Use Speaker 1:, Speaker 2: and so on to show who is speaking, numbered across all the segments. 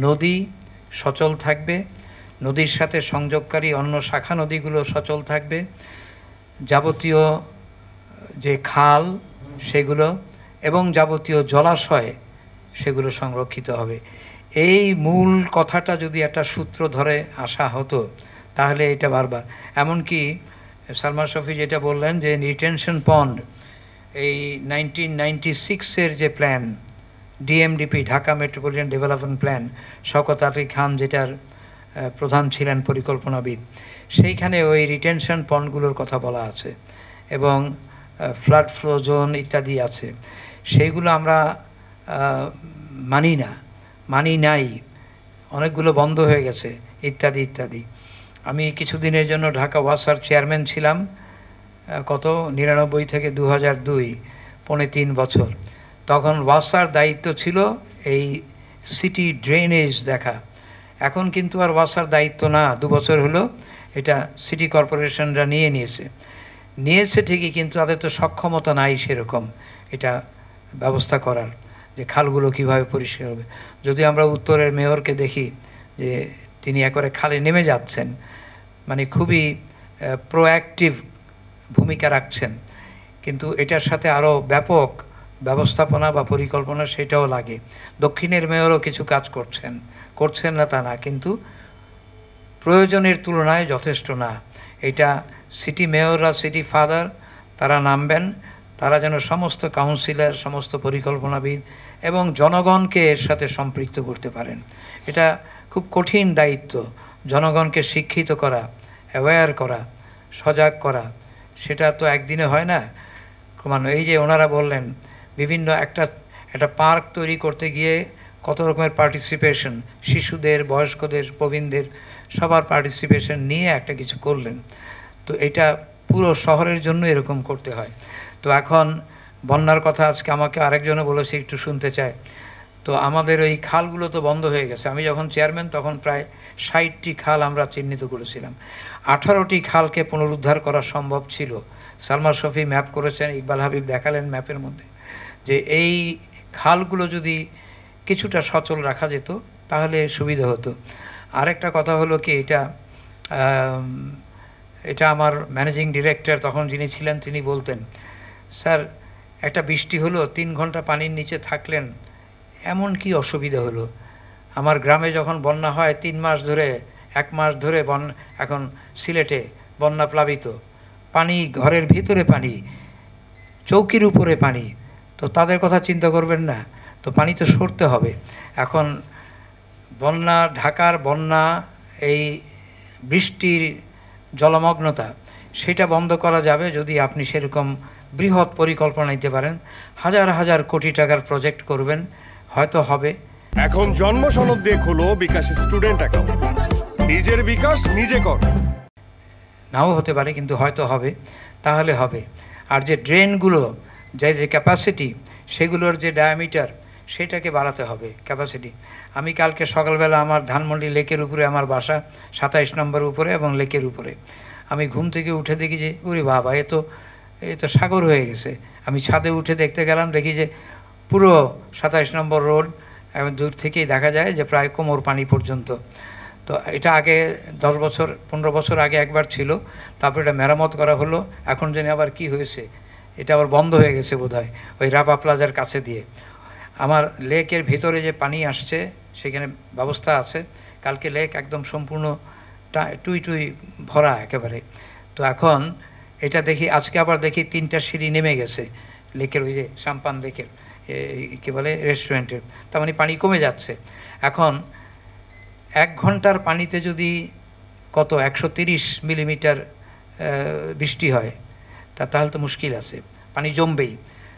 Speaker 1: নদী সচল থাকবে, নদীর সাথে সংযোগকারী অন্য শাখা নদীগুলো সচল থাকবে, যাবতীয় যে খাল সেগুলো এবং যাবতীয় জলাশয় সেগুলো সংরক্ষিত হবে। এই মূল কথাটা যদি একটা সূত্র ধরে আসা হতো তাহলে এটা বারবার, এমনকি সালমান শফি যেটা বললেন যে রিটেনশন পন্ড, এই 1996-এর যে plan DMDP, Dhaka Metropolitan Development Plan, Shawkat Ali Khan যেটার প্রধান ছিলেন পরিকল্পনাবিদ, সেইখানে ওই রিটেনশন পন্ডগুলোর কথা বলা আছে এবং ফ্লাড ফ্লো জোন ইত্যাদি আছে। সেইগুলো আমরা মানি নাই, অনেকগুলো বন্ধ হয়ে গেছে ইত্যাদি ইত্যাদি। আমি কিছুদিনের জন্য ঢাকা ওয়াসার চেয়ারম্যান ছিলাম, কত 99 থেকে 2002, 3.5 বছর। তখন ওয়াসার দায়িত্ব ছিল এই সিটি ড্রেনেজ দেখা। এখন কিন্তু আর ওয়াসার দায়িত্ব না, 2 বছর হলো এটা সিটি কর্পোরেশনরা নিয়েছে ঠিকই, কিন্তু তাদের তো সক্ষমতা নাই সেরকম এটা ব্যবস্থা করার, যে খালগুলো কিভাবে পরিষ্কার হবে। যদি আমরা উত্তরের মেয়রকে দেখি যে তিনি একবারে খালে নেমে যাচ্ছেন, মানে খুবই প্রোঅ্যাক্টিভ ভূমিকা রাখছেন, কিন্তু এটার সাথে আরও ব্যাপক ব্যবস্থাপনা বা পরিকল্পনা সেটাও লাগে। দক্ষিণের মেয়রও কিছু কাজ করছেন না তা না, কিন্তু প্রয়োজনের তুলনায় যথেষ্ট না। এটা সিটি মেয়ররা, সিটি ফাদার, তারা নামবেন, তারা যেন সমস্ত কাউন্সিলর, সমস্ত পরিকল্পনাবিদ এবং জনগণকে এর সাথে সম্পৃক্ত করতে পারেন। এটা খুব কঠিন দায়িত্ব, জনগণকে শিক্ষিত করা, অ্যাওয়্যার করা, সজাগ করা। সেটা তো একদিনে হয় না। এই যে ওনারা বললেন বিভিন্ন একটা পার্ক তৈরি করতে গিয়ে কত রকমের পার্টিসিপেশন, শিশুদের, বয়স্কদের, প্রবীণদের সবার পার্টিসিপেশন নিয়ে একটা কিছু করলেন। তো এটা পুরো শহরের জন্য এরকম করতে হয়। তো এখন বন্যার কথা আজকে আমাকে আরেকজনে বলেছে, একটু শুনতে চায়। তো আমাদের ওই খালগুলো তো বন্ধ হয়ে গেছে। আমি যখন চেয়ারম্যান তখন প্রায় 60টি খাল আমরা চিহ্নিত করেছিলাম। 18টি খালকে পুনরুদ্ধার করা সম্ভব ছিল। সালমান শফি ম্যাপ করেছেন, ইকবাল হাবিব দেখালেন ম্যাপের মধ্যে, যে এই খালগুলো যদি কিছুটা সচল রাখা যেত তাহলে সুবিধা হতো। আরেকটা কথা হলো কি, এটা আমার ম্যানেজিং ডিরেক্টর তখন যিনি ছিলেন তিনি বলতেন, স্যার একটা বৃষ্টি হলো, 3 ঘন্টা পানির নিচে থাকলেন, এমন কি অসুবিধা হলো? আমার গ্রামে যখন বন্যা হয় 3 মাস ধরে, 1 মাস ধরে এখন সিলেটে বন্যা প্লাবিত, পানি ঘরের ভিতরে, পানি চৌকির উপরে পানি, তো তাদের কথা চিন্তা করবেন না? তো পানি তো সরতে হবে। এখন বন্যা, ঢাকার বন্যা, এই বৃষ্টির জলমগ্নতা, সেটা বন্ধ করা যাবে যদি আপনি সেরকম বৃহৎ পরিকল্পনা নিতে পারেন। হাজার হাজার কোটি টাকার প্রজেক্ট করবেন, হয়তো হবে।
Speaker 2: এখন জন্ম সনদ দিয়ে খোলো বিকাশ স্টুডেন্ট অ্যাকাউন্ট, নিজের বিকাশ নিজে কর।
Speaker 1: নাও হতে পারে, কিন্তু হয়তো হবে, তাহলে হবে। আর যে ড্রেনগুলো, যে ক্যাপাসিটি, সেগুলোর যে ডায়ামিটার, সেটাকে বাড়াতে হবে ক্যাপাসিটি। আমি কালকে সকালবেলা আমার ধানমন্ডি লেকের উপরে আমার বাসা, 27 নম্বর উপরে এবং লেকের উপরে, আমি ঘুম থেকে উঠে দেখি যে ওরে বাবা, এ তো সাগর হয়ে গেছে। আমি ছাদে উঠে দেখতে গেলাম, দেখি যে পুরো 27 নম্বর রোড এবং দূর থেকেই দেখা যায় যে প্রায় কোমর পানি পর্যন্ত। তো এটা আগে 10 বছর 15 বছর আগে একবার ছিল, তারপর এটা মেরামত করা হলো, এখন জানি আবার কি হয়েছে, এটা আবার বন্ধ হয়ে গেছে বোধহয় ওই রাপা প্লাজার কাছে দিয়ে। আমার লেকের ভিতরে যে পানি আসছে সেখানে ব্যবস্থা আছে, কালকে লেক একদম সম্পূর্ণ টুই টুই ভরা একেবারে। তো এখন এটা দেখি, আজকে আবার দেখি 3টা সিঁড়ি নেমে গেছে লেকের, ওই যে সাম্পান লেকের কী বলে রেস্টুরেন্টের, তার মানে পানি কমে যাচ্ছে। এখন 1 ঘন্টার পানিতে যদি 130 মিলিমিটার বৃষ্টি হয়, তাহলে তো মুশকিল আছে, পানি জমবেই।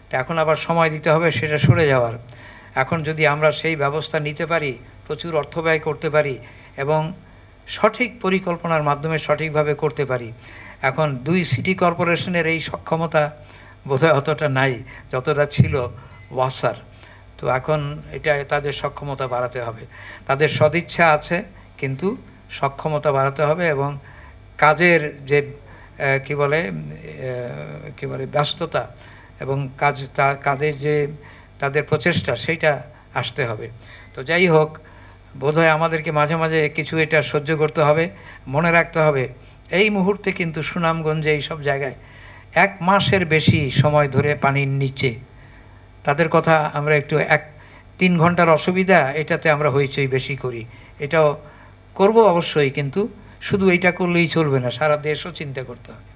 Speaker 1: তা এখন আবার সময় দিতে হবে সেটা সরে যাওয়ার। এখন যদি আমরা সেই ব্যবস্থা নিতে পারি, প্রচুর অর্থ ব্যয় করতে পারি এবং সঠিক পরিকল্পনার মাধ্যমে সঠিকভাবে করতে পারি। এখন 2 সিটি কর্পোরেশনের এই সক্ষমতা বোধহয় অতটা নাই যতটা ছিল ওয়াসার। তো এখন এটা তাদের সক্ষমতা বাড়াতে হবে। তাদের সদিচ্ছা আছে, কিন্তু সক্ষমতা বাড়াতে হবে এবং কাজের যে কী বলে ব্যস্ততা এবং কাজের যে তাদের প্রচেষ্টা, সেইটা আসতে হবে। তো যাই হোক, বোধহয় আমাদেরকে মাঝে মাঝে কিছু এটা সহ্য করতে হবে। মনে রাখতে হবে এই মুহূর্তে কিন্তু সুনামগঞ্জে এই সব জায়গায় 1 মাসের বেশি সময় ধরে পানির নিচে। তাদের কথা আমরা একটু 3 ঘন্টার অসুবিধা, এটাতে আমরা হইচই বেশি করি। এটাও করব অবশ্যই, কিন্তু শুধু এইটা করলেই চলবে না, সারা দেশও চিন্তা করতে হবে।